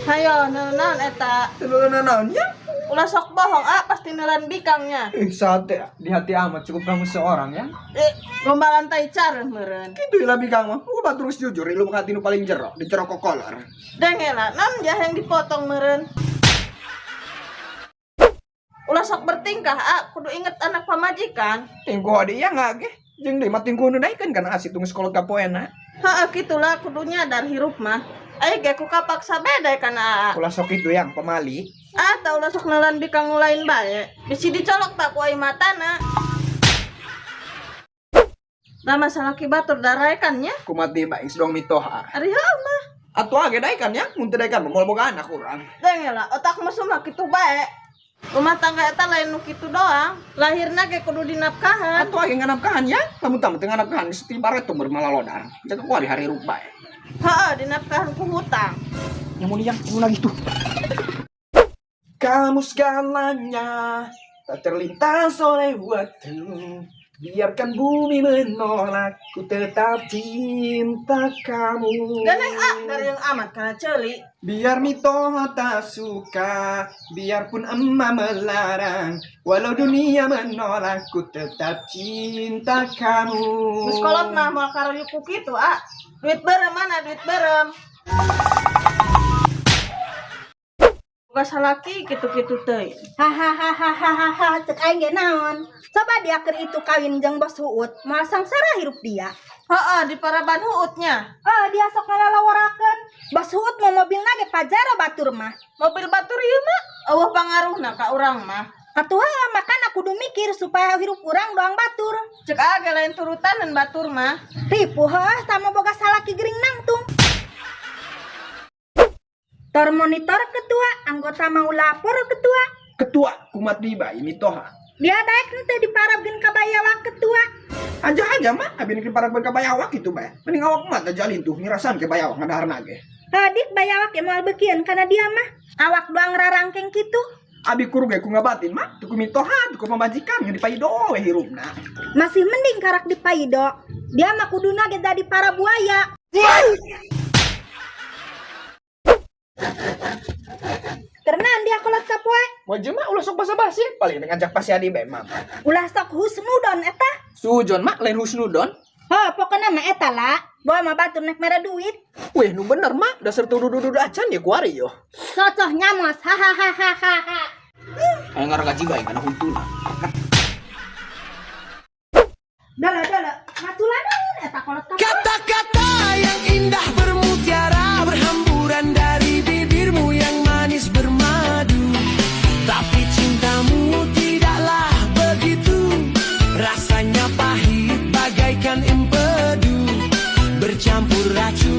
Hayo naon eta. Tulunan naonnya? Ulah sok bohong pasti nelan bikangnya. Sate di hati amat cukup kamu seorang ya. Lomba lantai car meureun. Gitu lah bikang mah. Batur geus jujur ilmu hati nu paling jero, dicerok kokolor. Dengela naon jah yang dipotong meureun. Ulah sok bertingkah kudu inget anak pamajikan. Tingku dia ngage. Jeung deui mah tingku nu daekeun kana asih tunggu sekolah kapoena. Kitulah kudu nyadar hirup mah. Aya ge ku kapaksa beda kana Ulah sok itu yang pemali. Tau ulah sok nelan bikang lain bae. Bisi dicolok tak ku ai matana. Da masalah ki batur daraekannya. Kumat di bae sedong mitoha. Ari heuh mah. Atuh age daekan ya, mun teu daekan moal boga anak urang. Dengela otak mah sumah kitu bae. Rumah tangga eta lain nu kitu doang. Lahirna ge kudu dinapkahan. Atuh age nganapkahan ya, lamun tamu teu nganapkahan geus tibaret tuh bermalalodar. Jaga ku hari rup bae. Dinapkahan ku hutang. Nyamun yang lagi tuh. Kamu segalanya tak terlintas oleh waktu. Biarkan bumi menolak, ku tetap cinta kamu. Ganeng dari yang amat karena celi. Biar mitoha tak suka, biarpun emak melarang, walau dunia menolak, ku tetap cinta kamu. Geus kolot mah moal karuyuk kitu duit berem mana duit berem. Boga salaki kitu-kitu teuy. Hahaha cek aing ge naon. Coba dia keur itu kawin jeung bos Huut, moal sangsara hirup dia. Di paraban huutnya. Dia sok ngalalaworakeun. Bos Huut mau mobilna ge Pajero batur mah. Mobil batur ieu mah eueuh pangaruhna ka urang mah. Atuh makana kudu mikir supaya hirup urang doang batur. Cek age lain turutanan batur mah. Ripuh tama boga salaki gering nangtung. Tor monitor ketua, anggota mau lapor ketua. Ketua kumat di bae mitoha. Dia daek teh diparabkeun ka bayawa ketua. Aja mah abin ke para bayawak gitu bae. Mending awak mah jalin tuh ngirasan ke bayawak ngadaharna ge. Dik bayawak moal beukeun kana dia mah. Awak doang rarangkeng kitu. Abi kuru ge ku ngabatin mah tuku mitoha tuku pamajikan yang dipaido we hirupna. Masih mending karak dipaido. Dia mah kuduna ge jadi para buaya. Karena dia kolot kapoe. Wajah mah ulah sok basa-basi paling ngajak pasi adi bae mah. Ulah sok husnudon eta. Sujon mah lain husnudon. Pokoknya mah eta lah. Bawa mah batur nek mere duit. Weh nu bener mah dasar tududu acan ya kuari yo. Socoh nyamos. Hahaha. Aya ngaragaji bae kana huntuna. Dala. Matulanan eta kolot kapoe. Kata-kata yang indah bermutiara berhamburan dari bibirmu yang manis bermadu. Tapi cintamu tidaklah begitu. Rasanya pahit bagaikan empedu bercampur racun.